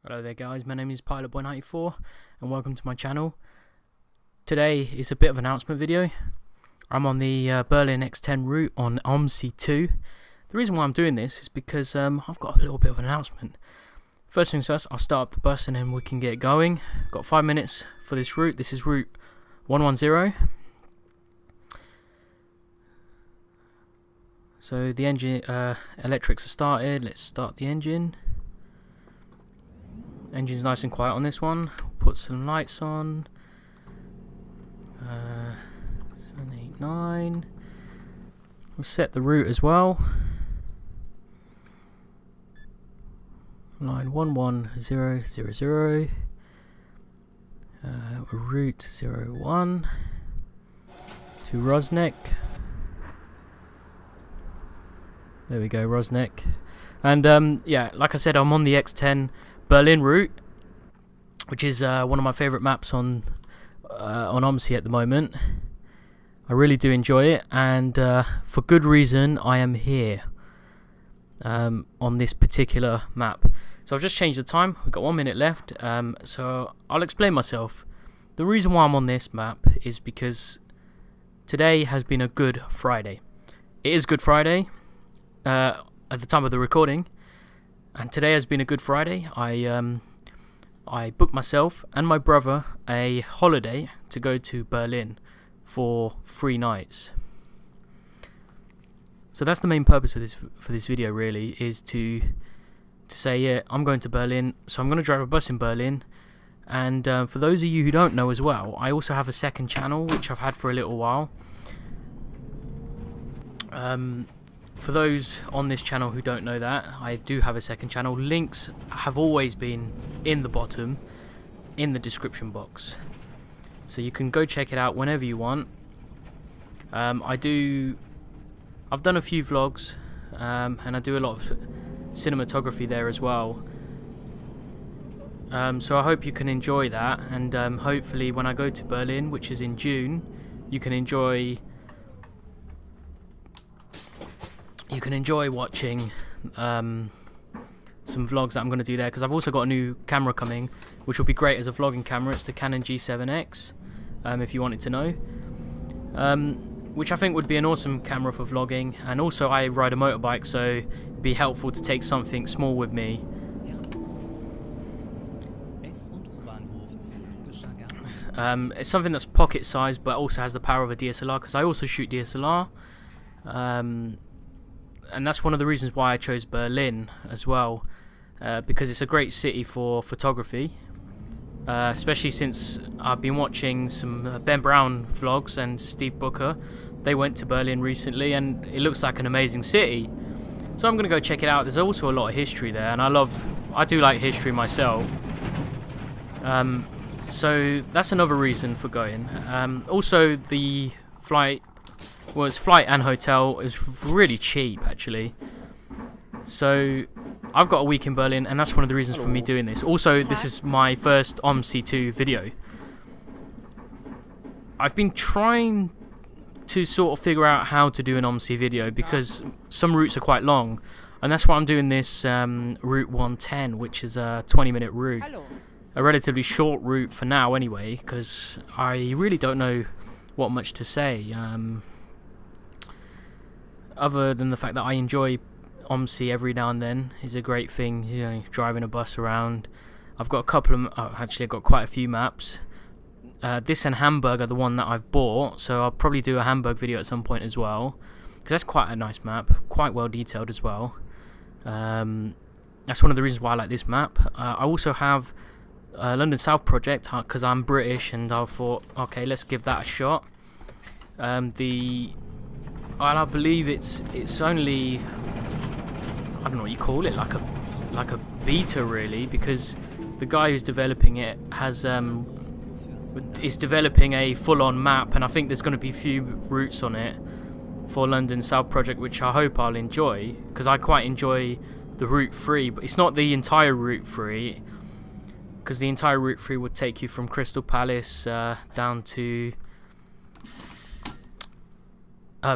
Hello there guys, my name is PilotBoy94 and welcome to my channel. Today is a bit of an announcement video. I'm on the Berlin X10 route on OMSI 2. The reason why I'm doing this is because I've got a little bit of an announcement. First things first, I'll start up the bus and then we can get going. Got 5 minutes for this route. This is route 110. So the engine electrics are started. Let's start the engine. Engine's nice and quiet on this one. Put some lights on. 7, 8, 9. We'll set the route as well. Line 11000. Route 01 to Rosneck. There we go, Rosneck. And yeah, like I said, I'm on the X10 Berlin route, which is one of my favourite maps on OMSI at the moment. I really do enjoy it, and for good reason I am here on this particular map. So I've just changed the time. We've got 1 minute left, so I'll explain myself. The reason why I'm on this map is because today has been a Good Friday. It is Good Friday at the time of the recording. And today has been a Good Friday. I booked myself and my brother a holiday to go to Berlin for 3 nights. So that's the main purpose for this video, really, is to say, yeah, I'm going to Berlin, so I'm going to drive a bus in Berlin. And for those of you who don't know as well, I also have a second channel which I've had for a little while. For those on this channel who don't know that, I do have a second channel. Links have always been in the bottom, in the description box. So you can go check it out whenever you want. I've done a few vlogs, and I do a lot of cinematography there as well. So I hope you can enjoy that, and hopefully when I go to Berlin, which is in June, you can enjoy watching some vlogs that I'm going to do there, because I've also got a new camera coming which will be great as a vlogging camera. It's the Canon G7X, if you wanted to know, which I think would be an awesome camera for vlogging. And also I ride a motorbike, so it'd be helpful to take something small with me. It's something that's pocket sized but also has the power of a DSLR, because I also shoot DSLR. And that's one of the reasons why I chose Berlin as well, because it's a great city for photography, especially since I've been watching some Ben Brown vlogs and Steve Booker. They went to Berlin recently and it looks like an amazing city, so I'm going to go check it out. There's also a lot of history there, and I do like history myself, so that's another reason for going. Also the flight and hotel is really cheap actually. So I've got a week in Berlin, and that's one of the reasons for me doing this. Also, this is my first OMSI 2 video. I've been trying to sort of figure out how to do an OMSI video, because some routes are quite long, and that's why I'm doing this route 110, which is a 20-minute route. A relatively short route for now anyway, because I really don't know what much to say. Other than the fact that I enjoy OMSI every now and then is a great thing, you know, driving a bus around. I've got a couple of, actually I've got quite a few maps. This and Hamburg are the one that I've bought, so I'll probably do a Hamburg video at some point as well, because that's quite a nice map, quite well detailed as well. That's one of the reasons why I like this map. I also have London South project, because I'm British, and I thought, okay, let's give that a shot. I believe it's only, I don't know what you call it, like a beta really, because the guy who's developing it is developing a full-on map, and I think there's going to be a few routes on it for London South project, which I hope I'll enjoy, because I quite enjoy the route 3, but it's not the entire route 3, because the entire route 3 would take you from Crystal Palace down to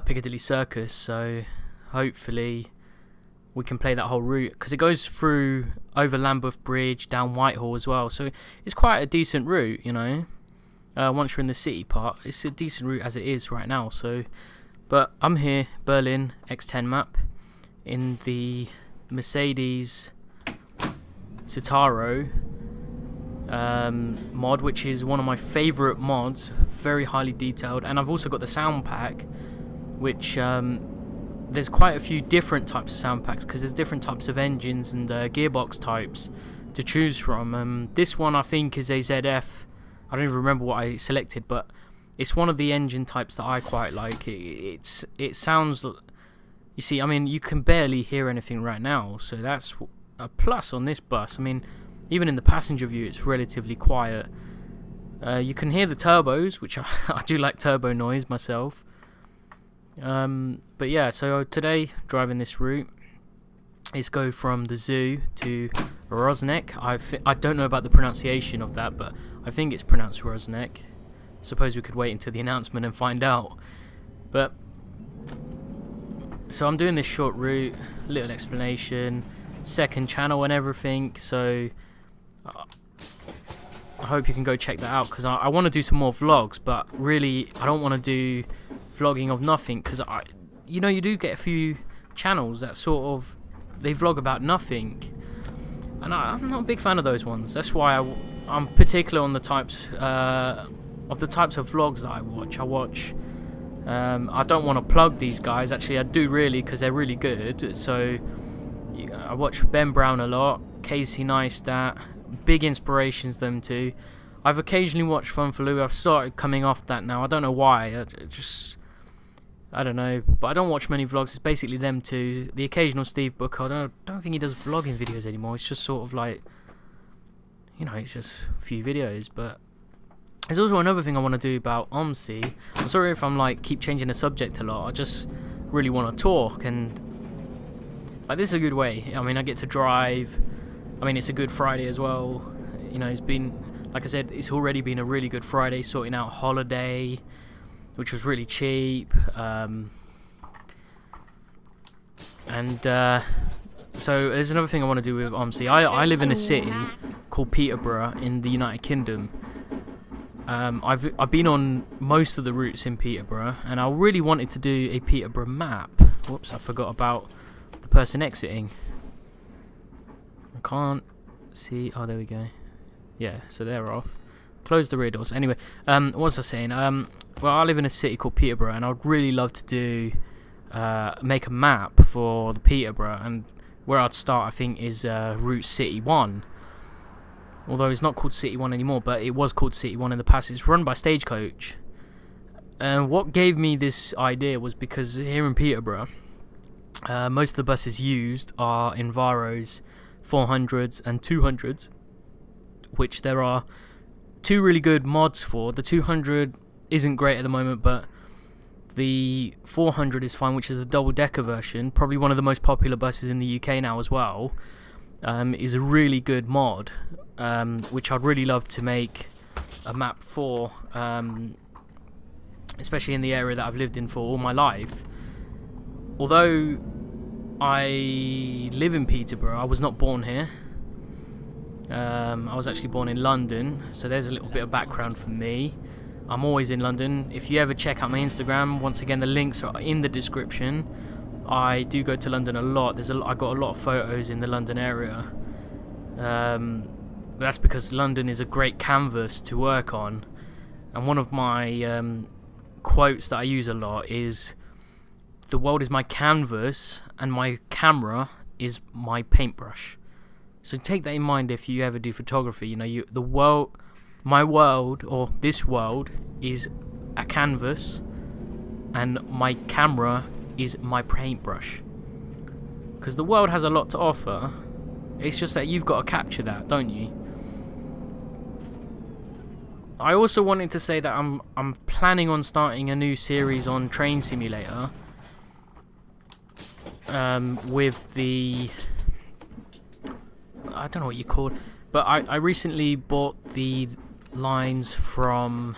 Piccadilly Circus. So hopefully we can play that whole route, because it goes through over Lambeth Bridge, down Whitehall as well, so it's quite a decent route, you know. Once you're in the city part, it's a decent route as it is right now. So, but I'm here, Berlin X10 map, in the Mercedes Citaro mod, which is one of my favourite mods, very highly detailed. And I've also got the sound pack, which there's quite a few different types of sound packs, because there's different types of engines and gearbox types to choose from. This one I think is a ZF. I don't even remember what I selected, but it's one of the engine types that I quite like. It sounds, you see, I mean, you can barely hear anything right now, so that's a plus on this bus. I mean, even in the passenger view, it's relatively quiet. You can hear the turbos, which I do like turbo noise myself. But yeah, so today, driving this route, is go from the zoo to Rosnek. I don't know about the pronunciation of that, but I think it's pronounced Rosnek. Suppose we could wait until the announcement and find out. But so I'm doing this short route, little explanation, second channel and everything. So I hope you can go check that out, because I want to do some more vlogs, but really I don't want to do vlogging of nothing, because you know, you do get a few channels that sort of, they vlog about nothing, and I'm not a big fan of those ones. That's why I'm particular on the types of vlogs that I watch. I don't want to plug these guys, actually I do really, because they're really good. So I watch Ben Brown a lot, Casey Neistat, big inspirations them two. I've occasionally watched Fun for Lou. I've started coming off that now. I don't know why. I don't know, but I don't watch many vlogs. It's basically them two. The occasional Steve Booker. I don't think he does vlogging videos anymore. It's just sort of like, you know, it's just a few videos. But there's also another thing I want to do about OMSI. I'm sorry if I'm like keep changing the subject a lot. I just really want to talk, and like this is a good way. I mean, I get to drive. I mean, it's a good Friday as well. You know, it's been, like I said, it's already been a really good Friday, sorting out a holiday, which was really cheap. So there's another thing I want to do with OMSI. I live in a city called Peterborough in the United Kingdom. I've been on most of the routes in Peterborough, and I really wanted to do a Peterborough map. Whoops, I forgot about the person exiting. I can't see. Oh, there we go. Yeah, so they're off. Close the rear doors. Anyway, what was I saying? Well, I live in a city called Peterborough, and I'd really love to do make a map for the Peterborough, and where I'd start, I think, is Route City 1. Although it's not called City 1 anymore, but it was called City 1 in the past. It's run by Stagecoach. And what gave me this idea was because here in Peterborough, most of the buses used are Enviros, 400s and 200s, which there are two really good mods for. The 200 isn't great at the moment, but the 400 is fine, which is a double-decker version, probably one of the most popular buses in the UK now as well. Is a really good mod, which I'd really love to make a map for, especially in the area that I've lived in for all my life. Although I live in Peterborough, I was not born here. I was actually born in London, so there's a little bit of background for me. I'm always in London. If you ever check out my Instagram, once again the links are in the description. I do go to London a lot. I got a lot of photos in the London area. That's because London is a great canvas to work on. And one of my quotes that I use a lot is, "The world is my canvas and my camera is my paintbrush." So take that in mind if you ever do photography. You know, the world, my world, or this world, is a canvas, and my camera is my paintbrush. Because the world has a lot to offer. It's just that you've got to capture that, don't you? I also wanted to say that I'm planning on starting a new series on Train Simulator. With the, I don't know what you call it, but I recently bought the lines from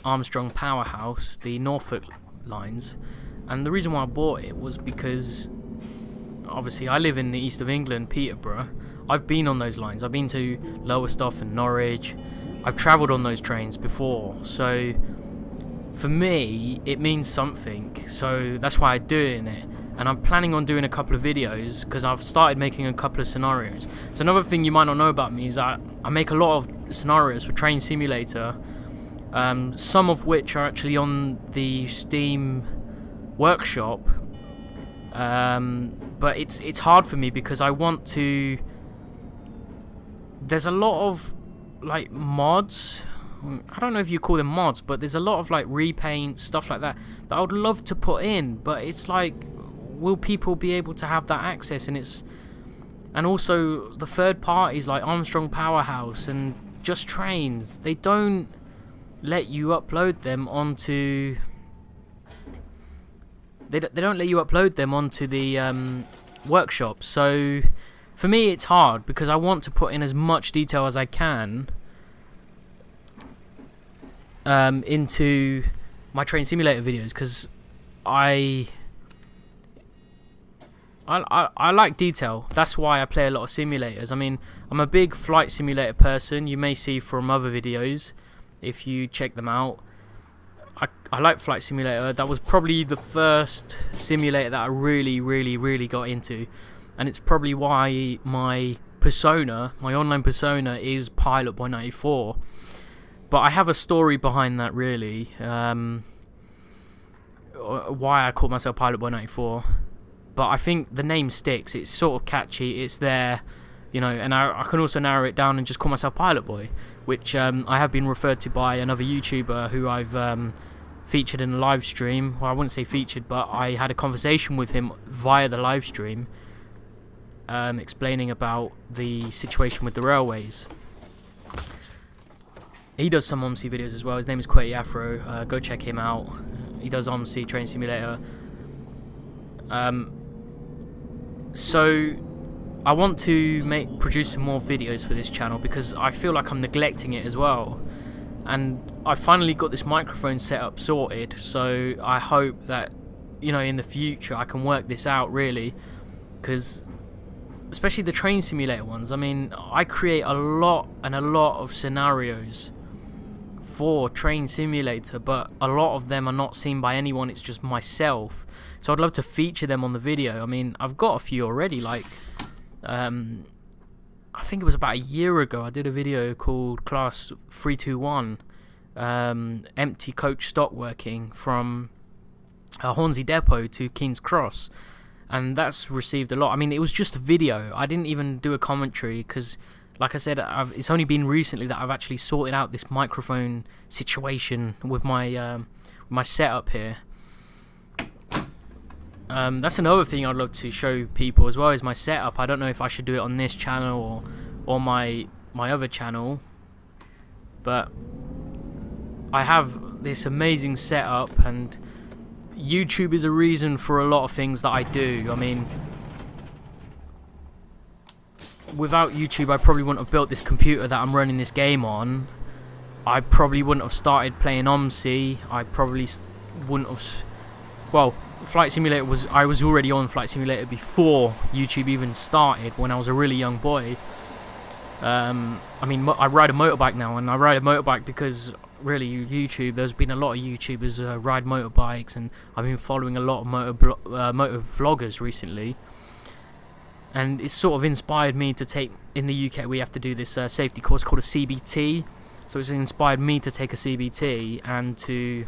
Armstrong Powerhouse, the Norfolk lines, and the reason why I bought it was because obviously I live in the east of England, Peterborough. I've been on those lines. I've been to Lowestoft and Norwich. I've travelled on those trains before, so for me it means something. So that's why I'm doing it, and I'm planning on doing a couple of videos because I've started making a couple of scenarios. So another thing you might not know about me is I make a lot of scenarios for Train Simulator, some of which are actually on the Steam workshop, but it's hard for me because I want to. There's a lot of like mods. I don't know if you call them mods, but there's a lot of like repaint stuff like that I would love to put in, but it's like, will people be able to have that access? And also the third parties like Armstrong Powerhouse and Just Trains, they don't let you upload them onto. They don't let you upload them onto the workshop. So for me, it's hard because I want to put in as much detail as I can into my Train Simulator videos, because I like detail. That's why I play a lot of simulators. I mean, I'm a big flight simulator person. You may see from other videos if you check them out. I like Flight Simulator. That was probably the first simulator that I really got into, and it's probably why my persona, my online persona, is Pilot Boy 94. But I have a story behind that, really. Why I call myself Pilot Boy 94. But I think the name sticks. It's sort of catchy. It's there, you know. And I can also narrow it down and just call myself Pilot Boy, which I have been referred to by another YouTuber who I've featured in a live stream. Well, I wouldn't say featured, but I had a conversation with him via the live stream, explaining about the situation with the railways. He does some OMSI videos as well. His name is Quetty Afro. Go check him out. He does OMSI, Train Simulator. So I want to produce some more videos for this channel because I feel like I'm neglecting it as well. And I finally got this microphone setup sorted, so I hope that, you know, in the future I can work this out, really, because especially the Train Simulator ones, I mean, I create a lot of scenarios for Train Simulator, but a lot of them are not seen by anyone. It's just myself, so I'd love to feature them on the video. I mean, I've got a few already, like I think it was about a year ago I did a video called Class 321, empty coach stock working from Hornsey Depot to King's Cross, and that's received a lot. I mean, it was just a video. I didn't even do a commentary because, like I said, it's only been recently that I've actually sorted out this microphone situation with my setup here. That's another thing I'd love to show people as well, is my setup. I don't know if I should do it on this channel or my other channel, but I have this amazing setup, and YouTube is a reason for a lot of things that I do. I mean, without YouTube I probably wouldn't have built this computer that I'm running this game on. I probably wouldn't have started playing OMSI. I probably wouldn't have... Well, Flight Simulator I was already on Flight Simulator before YouTube even started, when I was a really young boy. I mean, I ride a motorbike now, and I ride a motorbike because, really, YouTube, there's been a lot of YouTubers ride motorbikes, and I've been following a lot of motor vloggers recently, and it's sort of inspired me to take... In the UK we have to do this safety course called a CBT, so it's inspired me to take a CBT and to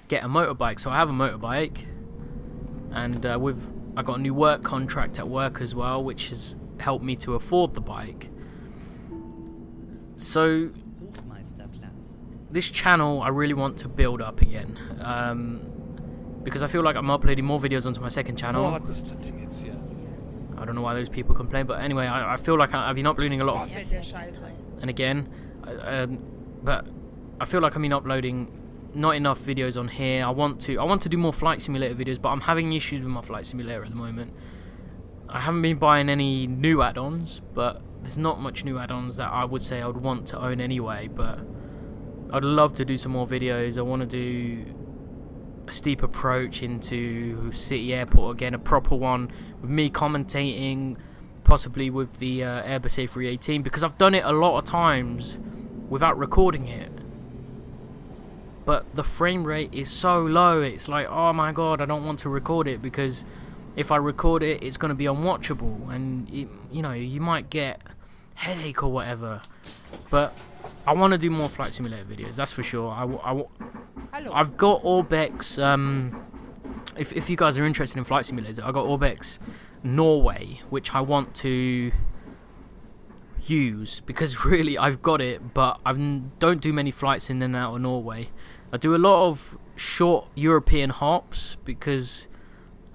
get a motorbike. So I have a motorbike, and I got a new work contract at work as well, which has helped me to afford the bike. So this channel I really want to build up again, because I feel like I'm uploading more videos onto my second channel. I don't know why those people complain, but anyway, I feel like I've been uploading a lot. And again, but I feel like I've been uploading not enough videos on here. I want to do more Flight Simulator videos, but I'm having issues with my Flight Simulator at the moment. I haven't been buying any new add-ons, but there's not much new add-ons that I would say I would want to own anyway. But I'd love to do some more videos. I want to do a steep approach into City Airport again, a proper one with me commentating, possibly with the Airbus A318, because I've done it a lot of times without recording it. But the frame rate is so low, it's like, oh my god, I don't want to record it, because if I record it, it's going to be unwatchable, and you know, you might get headache or whatever. But I want to do more Flight Simulator videos, that's for sure. I've got Orbex, if you guys are interested in Flight Simulator, I got Orbex Norway, which I want to use, because really I've got it, but I don't do many flights in and out of Norway. I do a lot of short European hops, because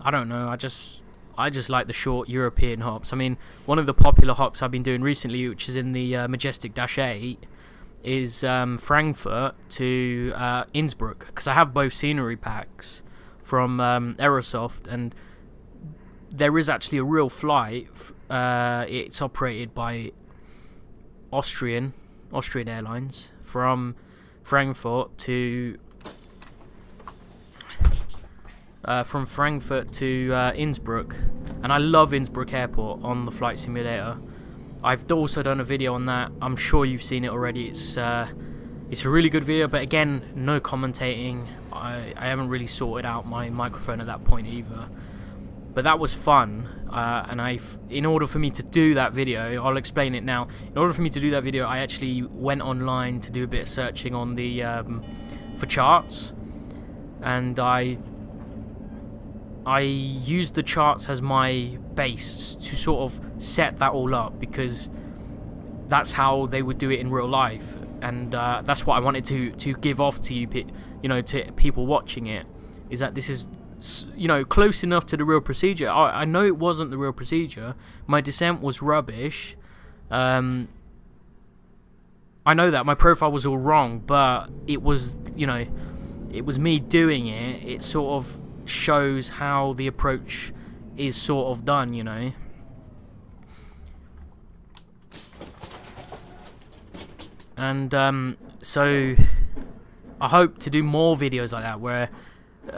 I don't know, I just like the short European hops. I mean, one of the popular hops I've been doing recently, which is in the Majestic Dash 8, is Frankfurt to Innsbruck, because I have both scenery packs from Aerosoft, and there is actually a real flight. It's operated by Austrian Airlines from Frankfurt to Innsbruck, and I love Innsbruck Airport on the Flight Simulator. I've also done a video on that. I'm sure you've seen it already. It's a really good video, but again, no commentating. I haven't really sorted out my microphone at that point either. But that was fun, and in order for me to do that video, I'll explain it now. In order for me to do that video, I actually went online to do a bit of searching on the for charts, and I used the charts as my base to sort of set that all up, because that's how they would do it in real life, and that's what I wanted to give off to you, to people watching it, is that this is, close enough to the real procedure. I know it wasn't the real procedure. My descent was rubbish. I know that my profile was all wrong, but it was, it was me doing it. It sort of shows how the approach is sort of done, And so I hope to do more videos like that, where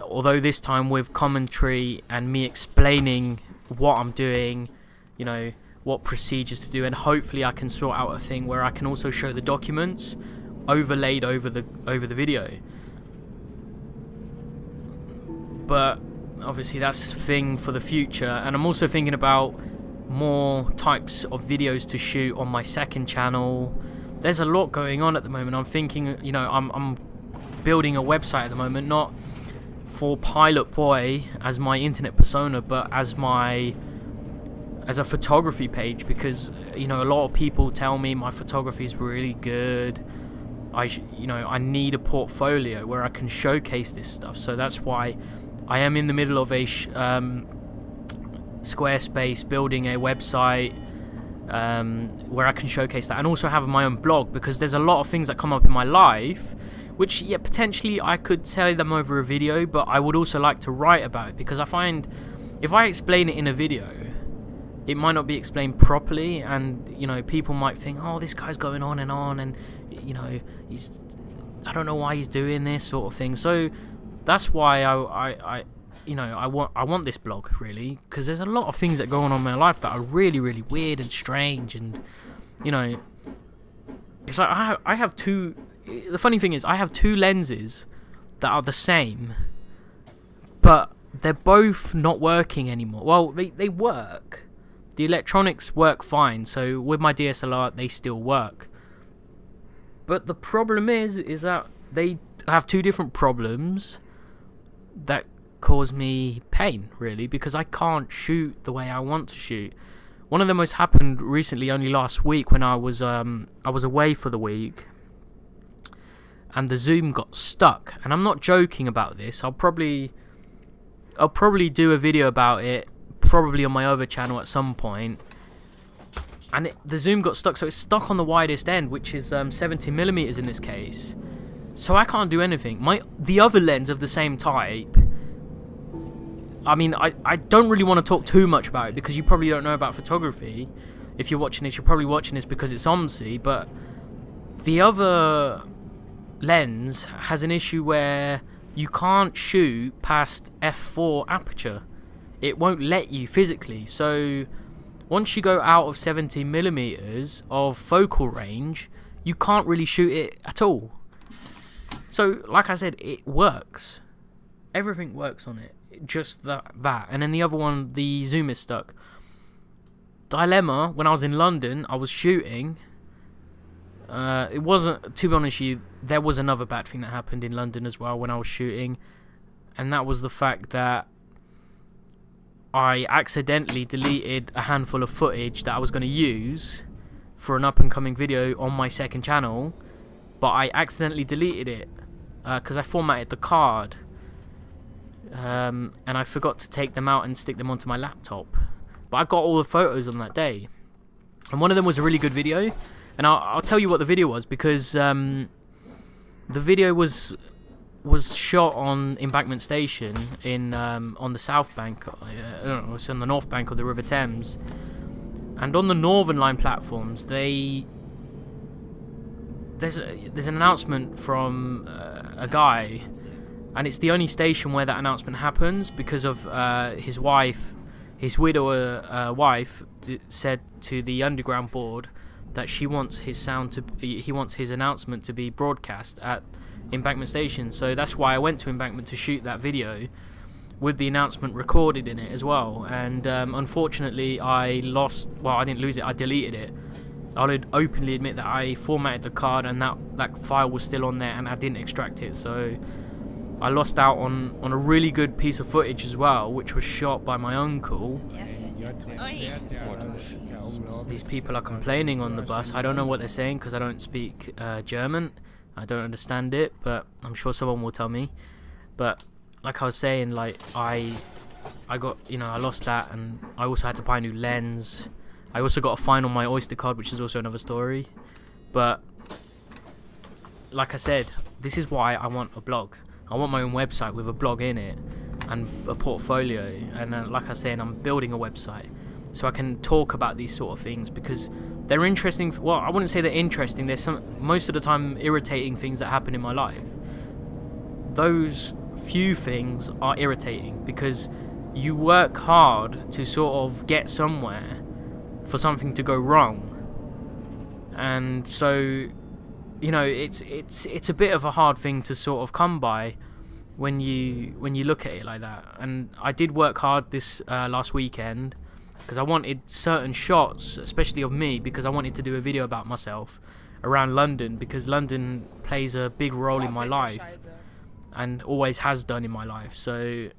although this time with commentary and me explaining what I'm doing, what procedures to do, and hopefully I can sort out a thing where I can also show the documents overlaid over the video. But obviously that's a thing for the future, and I'm also thinking about more types of videos to shoot on my second channel. There's a lot going on at the moment. I'm thinking, I'm building a website at the moment, not for Pilot Boy as my internet persona, but as a photography page, because a lot of people tell me my photography is really good. I need a portfolio where I can showcase this stuff. So that's why I am in the middle of a Squarespace, building a website where I can showcase that, and also have my own blog, because there's a lot of things that come up in my life which, yeah, potentially I could tell them over a video, but I would also like to write about it, because I find if I explain it in a video, it might not be explained properly, and people might think, oh, this guy's going on, and he's, I don't know why he's doing this sort of thing. So that's why I want this blog, really, because there's a lot of things that go on in my life that are really, really weird and strange, and it's like I have two. The funny thing is, I have two lenses that are the same, but they're both not working anymore. Well, they work. The electronics work fine, so with my DSLR they still work. But the problem is that they have two different problems that cause me pain, really, because I can't shoot the way I want to shoot. One of them has happened recently, only last week, when I was away for the week, and the zoom got stuck. And I'm not joking about this. I'll probably do a video about it, probably on my other channel at some point. And the zoom got stuck, so it's stuck on the widest end, which is 70mm in this case. So I can't do anything. The other lens of the same type, I mean, I don't really want to talk too much about it, because you probably don't know about photography. If you're watching this, you're probably watching this because it's OMSI, but the other lens has an issue where you can't shoot past f4 aperture. It won't let you physically. So once you go out of 70mm of focal range, you can't really shoot it at all. So like I said, it works. Everything works on it. Just that. And then the other one, the zoom is stuck. Dilemma, when I was in London, I was shooting. It wasn't, to be honest with you, there was another bad thing that happened in London as well when I was shooting. And that was the fact that I accidentally deleted a handful of footage that I was going to use for an up-and-coming video on my second channel. But I accidentally deleted it because I formatted the card. And I forgot to take them out and stick them onto my laptop. But I got all the photos on that day. And one of them was a really good video. And I'll tell you what the video was, because the video was shot on Embankment Station in on the south bank. I don't know, it's on the north bank of the River Thames. And on the Northern Line platforms, there's an announcement from a guy, and it's the only station where that announcement happens because of his wife. His widower wife said to the Underground board that he wants his announcement to be broadcast at Embankment Station. So that's why I went to Embankment to shoot that video with the announcement recorded in it as well. And unfortunately, I didn't lose it. I deleted it. I'll openly admit that I formatted the card, and that file was still on there, and I didn't extract it. So I lost out on a really good piece of footage as well, which was shot by my uncle. These people are complaining on the bus. I don't know what they're saying because I don't speak German. I don't understand it, but I'm sure someone will tell me. But like I was saying, like I got, I lost that, and I also had to buy a new lens. I also got a fine on my Oyster card, which is also another story. But like I said, this is why I want a blog. I want my own website with a blog in it and a portfolio. And like I said, I'm building a website so I can talk about these sort of things because they're interesting. Well, I wouldn't say they're interesting. There's most of the time irritating things that happen in my life. Those few things are irritating because you work hard to sort of get somewhere for something to go wrong. And so, it's a bit of a hard thing to sort of come by when you look at it like that. And I did work hard this last weekend because I wanted certain shots, especially of me, because I wanted to do a video about myself around London, because London plays a big role in my life and always has done in my life. So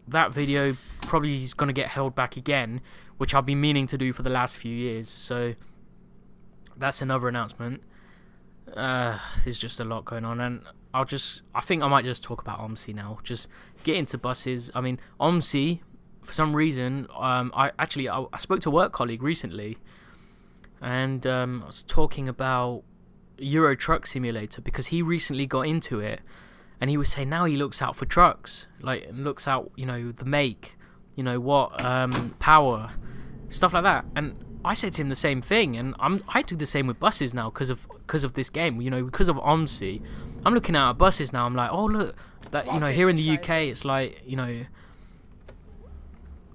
that video probably is going to get held back again, which I've been meaning to do for the last few years. So that's another announcement. There's just a lot going on, and I think I might just talk about OMSI now. Just get into buses. I mean, OMSI, for some reason, I spoke to a work colleague recently, and I was talking about Euro Truck Simulator because he recently got into it, and he was saying now he looks out for trucks, like looks out, the make, what power, stuff like that. And I said to him the same thing, and I do the same with buses now because of this game, because of OMSI. I'm looking at buses now. I'm like, oh look, that here in the UK, it's like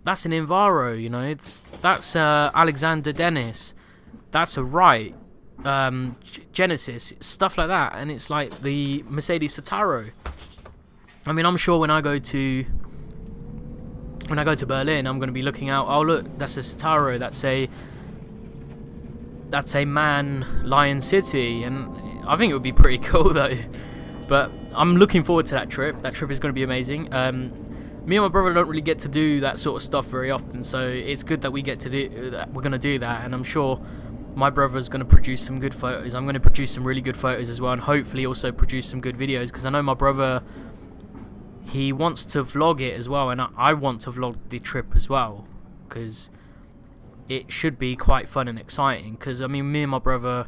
that's an Enviro, that's Alexander Dennis, that's a Wright, Genesis, stuff like that, and it's like the Mercedes Citaro. I mean, I'm sure when I go to Berlin, I'm going to be looking out. Oh look, that's a Citaro. That's a MAN Lion City, and I think it would be pretty cool though. But I'm looking forward to that trip. That trip is going to be amazing. Me and my brother don't really get to do that sort of stuff very often, so it's good that we get to do that. We're going to do that, and I'm sure my brother's going to produce some good photos. I'm going to produce some really good photos as well, and hopefully also produce some good videos, because I know my brother, he wants to vlog it as well, and I want to vlog the trip as well, because it should be quite fun and exciting. Because I mean, me and my brother,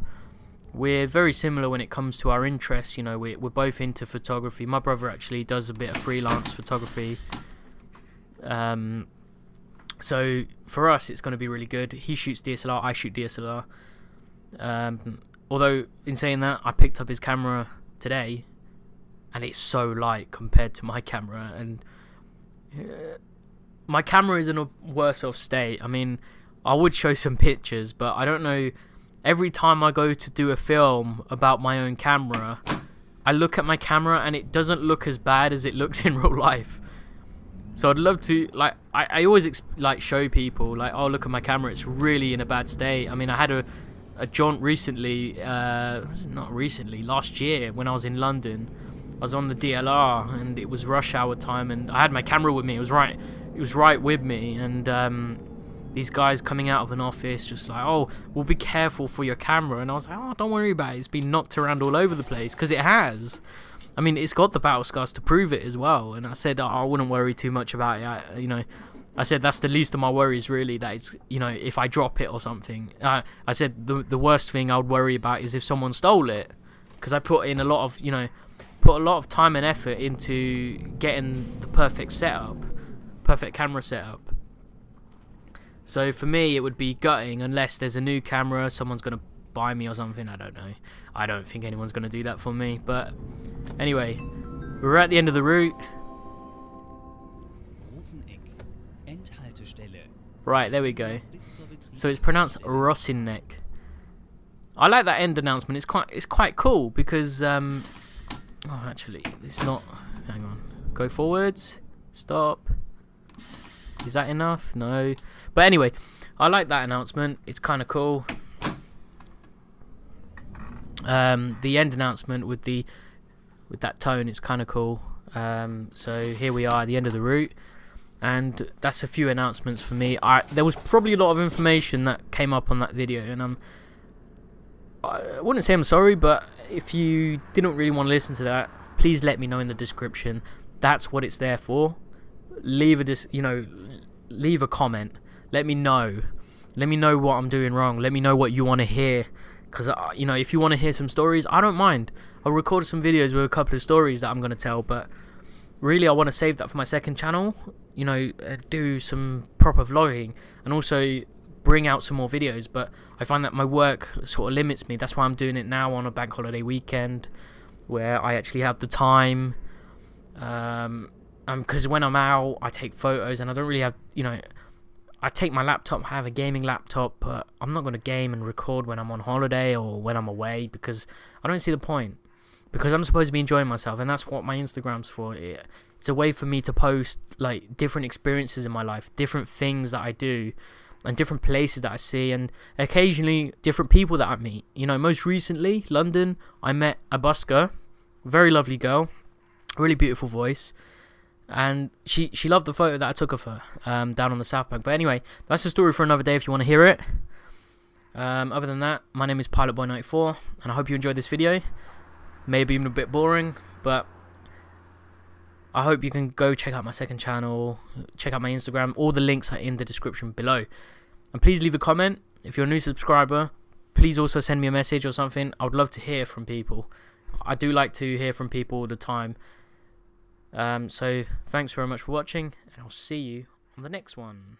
we're very similar when it comes to our interests. We're both into photography. My brother actually does a bit of freelance photography, so for us it's going to be really good. He shoots DSLR, I shoot DSLR, although in saying that, I picked up his camera today, and it's so light compared to my camera, and my camera is in a worse off state. I mean, I would show some pictures, but I don't know, every time I go to do a film about my own camera, I look at my camera and it doesn't look as bad as it looks in real life. So I'd love to, like, I always show people, like, oh, look at my camera, it's really in a bad state. I mean, I had a jaunt recently, not recently, last year when I was in London. I was on the DLR and it was rush hour time, and I had my camera with me. It was right with me, and these guys coming out of an office just like, oh, well, be careful for your camera. And I was like, oh, don't worry about it, it's been knocked around all over the place, because it has. I mean, it's got the battle scars to prove it as well. And I said, oh, I wouldn't worry too much about it. I said that's the least of my worries, really, that it's, if I drop it or something. I said the worst thing I would worry about is if someone stole it, because I put in a lot of time and effort into getting the perfect camera setup. So for me, it would be gutting unless there's a new camera, someone's going to buy me or something. I don't know. I don't think anyone's going to do that for me. But anyway, we're at the end of the route. Right, there we go. So it's pronounced Rosinnek. I like that end announcement. It's quite cool because oh, actually, it's not. Hang on. Go forwards. Stop. Is that enough? No. But anyway, I like that announcement. It's kind of cool. The end announcement with that tone is kind of cool. So here we are at the end of the route, and that's a few announcements for me. There was probably a lot of information that came up on that video, and I wouldn't say I'm sorry, but if you didn't really want to listen to that, please let me know in the description. That's what it's there for. Leave a comment. Let me know what I'm doing wrong. Let me know what you want to hear, because if you want to hear some stories, I don't mind. I'll record some videos with a couple of stories that I'm going to tell, but really I want to save that for my second channel, do some proper vlogging and also bring out some more videos. But I find that my work sort of limits me. That's why I'm doing it now on a bank holiday weekend where I actually have the time. Because when I'm out, I take photos, and I don't really have, I take my laptop. I have a gaming laptop, but I'm not going to game and record when I'm on holiday or when I'm away, because I don't see the point. Because I'm supposed to be enjoying myself, and that's what my Instagram's for. It's a way for me to post like different experiences in my life, different things that I do, and different places that I see, and occasionally different people that I meet. Most recently, London, I met a busker, very lovely girl, really beautiful voice. And she loved the photo that I took of her down on the South Bank. But anyway, that's a story for another day if you want to hear it. Other than that, my name is PilotBoy94, and I hope you enjoyed this video. Maybe even a bit boring, but I hope you can go check out my second channel, check out my Instagram. All the links are in the description below. And please leave a comment. If you're a new subscriber, please also send me a message or something. I would love to hear from people. I do like to hear from people all the time. So thanks very much for watching, and I'll see you on the next one.